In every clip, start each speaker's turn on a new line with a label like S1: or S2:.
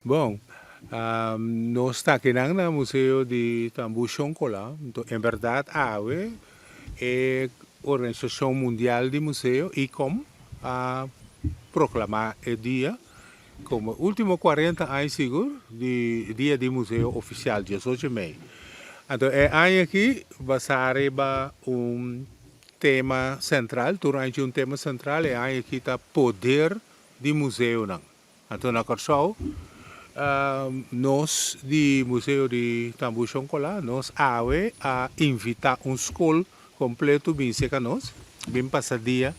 S1: Bom, nós está aqui no Museu de Tambu Shonkola. Então, em verdade, a AWE é a Organização Mundial de Museu e como a proclamar o dia como último 40 anos seguro de dia de museu oficial, 18 de maio. Então, é aí aqui vai ser tema central, durante um tema central é aí aqui está poder de museu não. Então, na Corsol, nós do Museu de Tambu Shonkola, nós AWE a invitar escola completo bem seca nós, bem passadia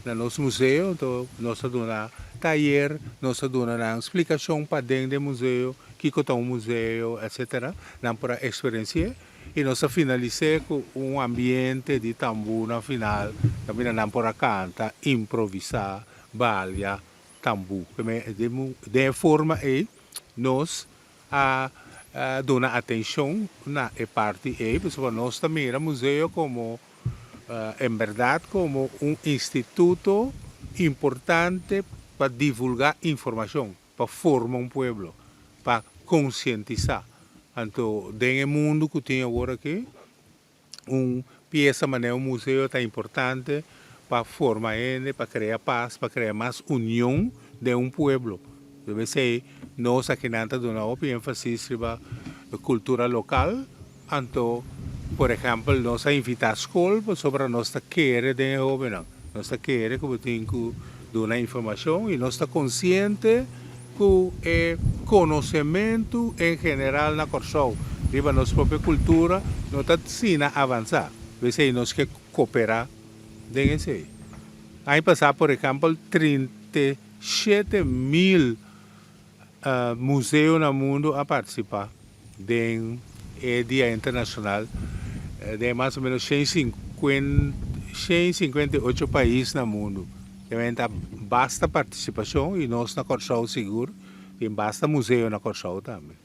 S1: no nosso museu, então nós damos taller, nós damos uma explicação para dentro do museu, que é um museu, etc. Não para experiência e nós finalizamos com um ambiente de tambu no final, também não para cantar, improvisar, balha, tambu, de forma aí nós damos atenção na parte aí, porque nós também é museu como em verdade como um instituto importante para divulgar informação, para formar um povo, para conscientizar. Então, dentro do mundo que tem agora aqui, peça maneira um museu é importante para formar ele, para criar paz, para criar mais união de um povo. Deve ser nós aqui nanta dona ênfase sobre a cultura local, então por exemplo, nós invitamos a escola sobre nós querer de jovem, nós querer que tem que dar informação e nós está consciente que é conhecimento em geral na Corsol, riba nossa própria cultura, nós está ensina a avançar, você nós que cooperar dentro aí. Aí passar, por exemplo, 37.000 museus no mundo a participar do Dia Internacional de mais ou menos 158 países no mundo. Então, basta participação e nós na Corsol seguro, tem basta museu na Corsol também.